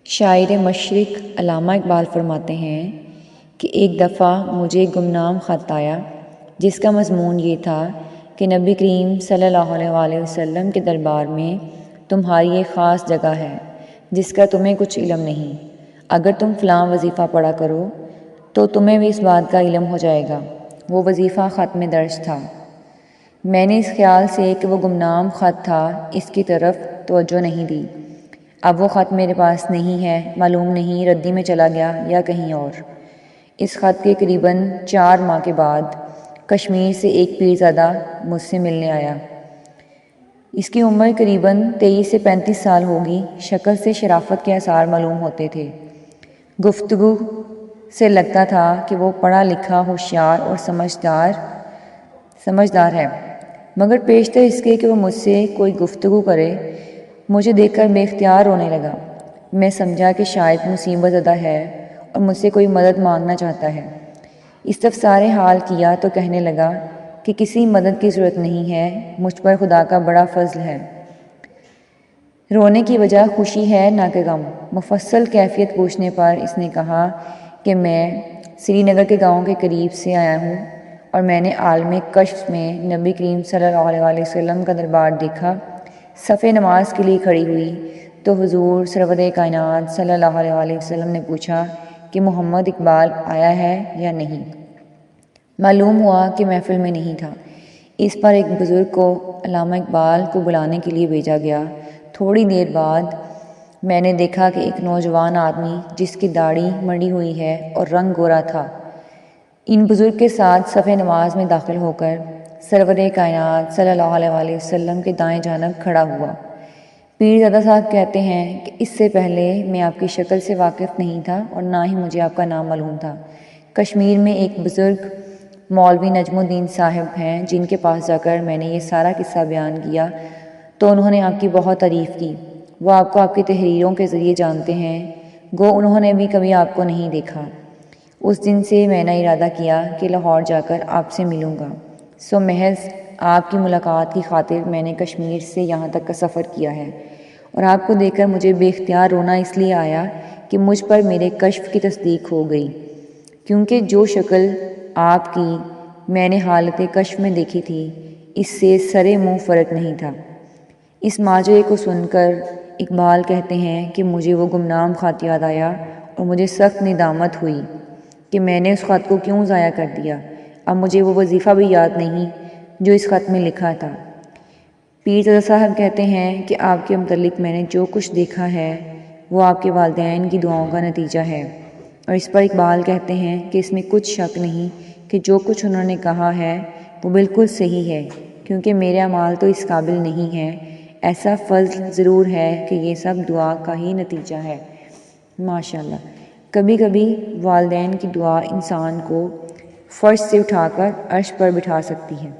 شاعر مشرق علامہ اقبال فرماتے ہیں کہ ایک دفعہ مجھے گمنام خط آیا جس کا مضمون یہ تھا کہ نبی کریم صلی اللہ علیہ وآلہ وسلم کے دربار میں تمہاری ایک خاص جگہ ہے جس کا تمہیں کچھ علم نہیں۔ اگر تم فلاں وظیفہ پڑھا کرو تو تمہیں بھی اس بات کا علم ہو جائے گا۔ وہ وظیفہ خط میں درج تھا۔ میں نے اس خیال سے کہ وہ گمنام خط تھا اس کی طرف توجہ نہیں دی۔ اب وہ خط میرے پاس نہیں ہے، معلوم نہیں ردی میں چلا گیا یا کہیں اور۔ اس خط کے قریباً 4 ماہ کے بعد کشمیر سے ایک پیرزادہ مجھ سے ملنے آیا۔ اس کی عمر قریباً 23 سے 35 سال ہوگی۔ شکل سے شرافت کے آثار معلوم ہوتے تھے۔ گفتگو سے لگتا تھا کہ وہ پڑھا لکھا، ہوشیار اور سمجھدار ہے، مگر پیشتر اس کے کہ وہ مجھ سے کوئی گفتگو کرے مجھے دیکھ کر بے اختیار رونے لگا۔ میں سمجھا کہ شاید مصیبت زدہ ہے اور مجھ سے کوئی مدد مانگنا چاہتا ہے۔ استفسار حال کیا تو کہنے لگا کہ کسی مدد کی ضرورت نہیں ہے، مجھ پر خدا کا بڑا فضل ہے۔ رونے کی وجہ خوشی ہے نہ کہ غم۔ مفصل کیفیت پوچھنے پر اس نے کہا کہ میں سری نگر کے گاؤں کے قریب سے آیا ہوں اور میں نے عالم کشف میں نبی کریم صلی اللہ علیہ وآلہ وسلم کا دربار دیکھا۔ صف نماز کے لیے کھڑی ہوئی تو حضور سرور کائنات صلی اللہ علیہ وآلہ وسلم نے پوچھا کہ محمد اقبال آیا ہے یا نہیں۔ معلوم ہوا کہ محفل میں نہیں تھا۔ اس پر ایک بزرگ کو علامہ اقبال کو بلانے کے لیے بھیجا گیا۔ تھوڑی دیر بعد میں نے دیکھا کہ ایک نوجوان آدمی جس کی داڑھی مڑی ہوئی ہے اور رنگ گورا تھا، ان بزرگ کے ساتھ صف نماز میں داخل ہو کر سرور کائنات صلی اللہ علیہ وآلہ وسلم کے دائیں جانب کھڑا ہوا۔ پیرزادہ صاحب کہتے ہیں کہ اس سے پہلے میں آپ کی شکل سے واقف نہیں تھا اور نہ ہی مجھے آپ کا نام معلوم تھا۔ کشمیر میں ایک بزرگ مولوی نجم الدین صاحب ہیں جن کے پاس جا کر میں نے یہ سارا قصہ بیان کیا تو انہوں نے آپ کی بہت تعریف کی۔ وہ آپ کو آپ کی تحریروں کے ذریعے جانتے ہیں، گو انہوں نے بھی کبھی آپ کو نہیں دیکھا۔ اس دن سے میں نے ارادہ کیا کہ لاہور جا کر آپ سے ملوں گا، سو محض آپ کی ملاقات کی خاطر میں نے کشمیر سے یہاں تک کا سفر کیا ہے، اور آپ کو دیکھ کر مجھے بے اختیار رونا اس لیے آیا کہ مجھ پر میرے کشف کی تصدیق ہو گئی، کیونکہ جو شکل آپ کی میں نے حالت کشف میں دیکھی تھی اس سے سرے منہ فرق نہیں تھا۔ اس ماجرے کو سن کر اقبال کہتے ہیں کہ مجھے وہ گمنام خط یاد آیا اور مجھے سخت ندامت ہوئی کہ میں نے اس خط کو کیوں ضائع کر دیا۔ اب مجھے وہ وظیفہ بھی یاد نہیں جو اس خط میں لکھا تھا۔ پیرزادہ صاحب کہتے ہیں کہ آپ کے متعلق میں نے جو کچھ دیکھا ہے وہ آپ کے والدین کی دعاؤں کا نتیجہ ہے، اور اس پر اقبال کہتے ہیں کہ اس میں کچھ شک نہیں کہ جو کچھ انہوں نے کہا ہے وہ بالکل صحیح ہے، کیونکہ میرے اعمال تو اس قابل نہیں ہیں۔ ایسا فضل ضرور ہے کہ یہ سب دعا کا ہی نتیجہ ہے۔ ماشاءاللہ، کبھی کبھی والدین کی دعا انسان کو فرش سے اٹھا کر عرش پر بٹھا سکتی ہے۔